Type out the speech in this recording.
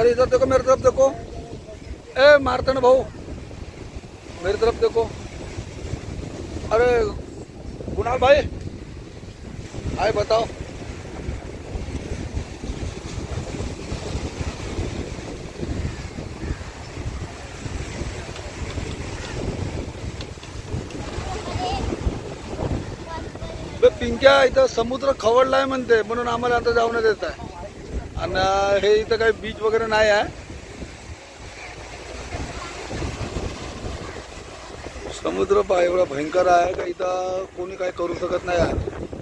अरे इधर देखो, मेरी तरफ देखो। ए मारते ना भाऊ, मेरी तरफ देखो। अरे कुणाल भाई, आए बताओ। पिंक्या इथं समुद्र खवळलाय म्हणते, म्हणून आम्हाला आता जाऊ नाही देत आहे. आणि हे इथं काही बीच वगैरे नाही आहे. समुद्र पहा एवढा भयंकर आहे का इथं कोणी काही करू शकत नाही आहे.